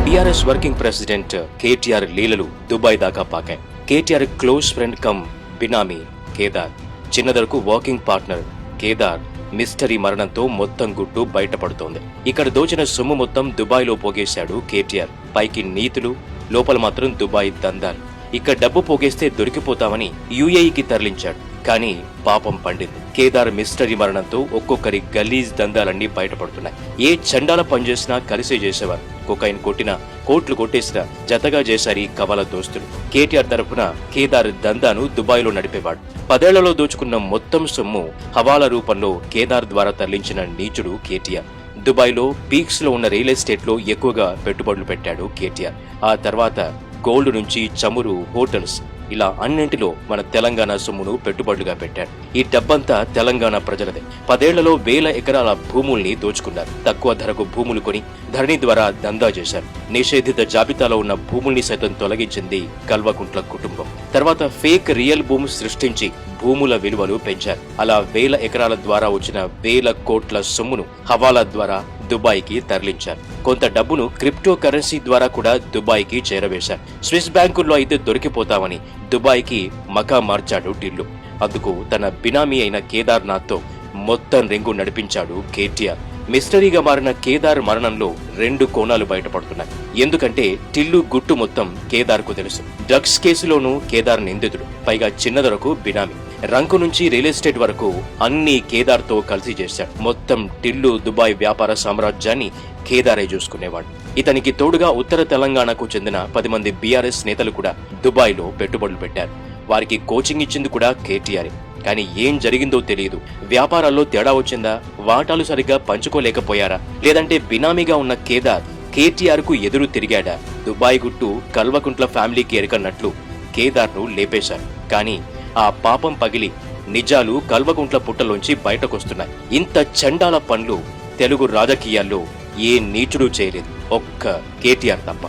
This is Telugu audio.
టీఆర్ఎస్ వర్కింగ్ ప్రెసిడెంట్ కేటీఆర్ లీలలు దుబాయ్ దాకా పాకాయి. KTR close friend cum benami Kedar, చిన్నదరకు వర్కింగ్ పార్ట్నర్ కేదార్ మిస్టరీ మరణంతో మొత్తం గుట్టు బయటపడుతోంది. ఇక్కడ దోచిన సొమ్ము మొత్తం దుబాయ్లో పోగేశాడు కేటీఆర్. పైకి నీతులు, లోపల మాత్రం దుబాయ్ దందాలు. ఇక్కడ డబ్బు పోగేస్తే దొరికిపోతామని యుఏఈకి తరలించాడు. కానీ పాపం పండింది. కేదార్ మిస్టరీ మరణంతో ఒక్కొక్కరి గలీజ్ దందాలన్నీ బయటపడుతున్నాయి. ఏ చండాల పనిచేసినా కలిసే చేసేవారు. కొకైన్ కొట్టినా, కోట్లు కొట్టేసినా జతగా చేశారు ఈ కవల దోస్తులు. కేటీఆర్ తరఫున కేదార్ దందాను దుబాయ్లో నడిపేవాడు. 10 ఏళ్లలో దోచుకున్న మొత్తం సొమ్ము హవాలా రూపంలో కేదార్ ద్వారా తరలించిన నీచుడు కేటీఆర్. దుబాయ్లో పీక్స్ లో ఉన్న రియల్ ఎస్టేట్ లో ఎక్కువగా పెట్టుబడులు పెట్టాడు కేటీఆర్. ఆ తర్వాత గోల్డ్ నుంచి చమురు, హోటల్స్ ఇలా అన్నింటిలో మన తెలంగాణ సొమ్మును పెట్టుబడులుగా పెట్టాడు. ఈ డబ్బంతా తెలంగాణ ప్రజలదే. 10 ఏళ్లలో 1000 ఎకరాల భూముల్ని దోచుకున్నారు. తక్కువ ధరకు భూములు కొని ధరణి ద్వారా దందా చేశారు. నిషేధిత జాబితాలో ఉన్న భూముల్ని సైతం తొలగించింది కల్వకుంట్ల కుటుంబం. తర్వాత ఫేక్ రియల్ భూమి సృష్టించి భూముల విలువలు పెంచారు. అలా 1000 ఎకరాల ద్వారా వచ్చిన 1000 కోట్ల సొమ్మును హవాలా ద్వారా దుబాయ్కి తరలించారు. కొంత డబ్బును క్రిప్టో కరెన్సీ ద్వారా కూడా దుబాయ్కి చేరవేశారు. స్విస్ బ్యాంకుల్లో అయితే దొరికిపోతామని దుబాయ్కి మకా మార్చాడు టిల్లు. అందుకు తన బినామీ అయిన కేదార్నాథ్తో మొత్తం రింగు నడిపించాడు కేటీఆర్. మిస్టరీగా మారిన కేదార్ మరణంలో 2 కోణాలు బయటపడుతున్నాయి. ఎందుకంటే టిల్లు గుట్టు మొత్తం కేదార్ కు తెలుసు. డ్రగ్స్ కేసులోనూ కేదార్ నిందితుడు, పైగా చిన్నదొరకు బినామీ. రంకు నుంచి రియల్ ఎస్టేట్ వరకు అన్ని కేదార్ తో కలిసి చేశాడు. మొత్తం టిల్లు దుబాయ్ వ్యాపార సామ్రాజ్యాన్ని కేదారే చూసుకునేవాడు. ఇతనికి తోడుగా ఉత్తర తెలంగాణకు చెందిన 10 మంది బీఆర్ఎస్ నేతలు కూడా దుబాయ్ లో పెట్టుబడులు పెట్టారు. వారికి కోచింగ్ ఇచ్చింది కూడా కేటీఆర్. కానీ ఏం జరిగిందో తెలియదు. వ్యాపారాల్లో తేడా వచ్చిందా, వాటాలు సరిగ్గా పంచుకోలేకపోయారా, లేదంటే బినామీగా ఉన్న కేదార్ కేటీఆర్ కు ఎదురు తిరిగాడా? దుబాయ్ గుట్టు కల్వకుంట్ల ఫ్యామిలీకి ఎరకన్నట్లు కేదార్ ను లేపేశారు. కానీ ఆ పాపం పగిలి నిజాలు కల్వకుంట్ల పుట్టలోంచి బయటకొస్తున్నాయి. ఇంత చండాల పనులు తెలుగు రాజకీయాల్లో ఏ నీచుడు చేయలేదు, ఒక్క కేటీఆర్ తప్ప.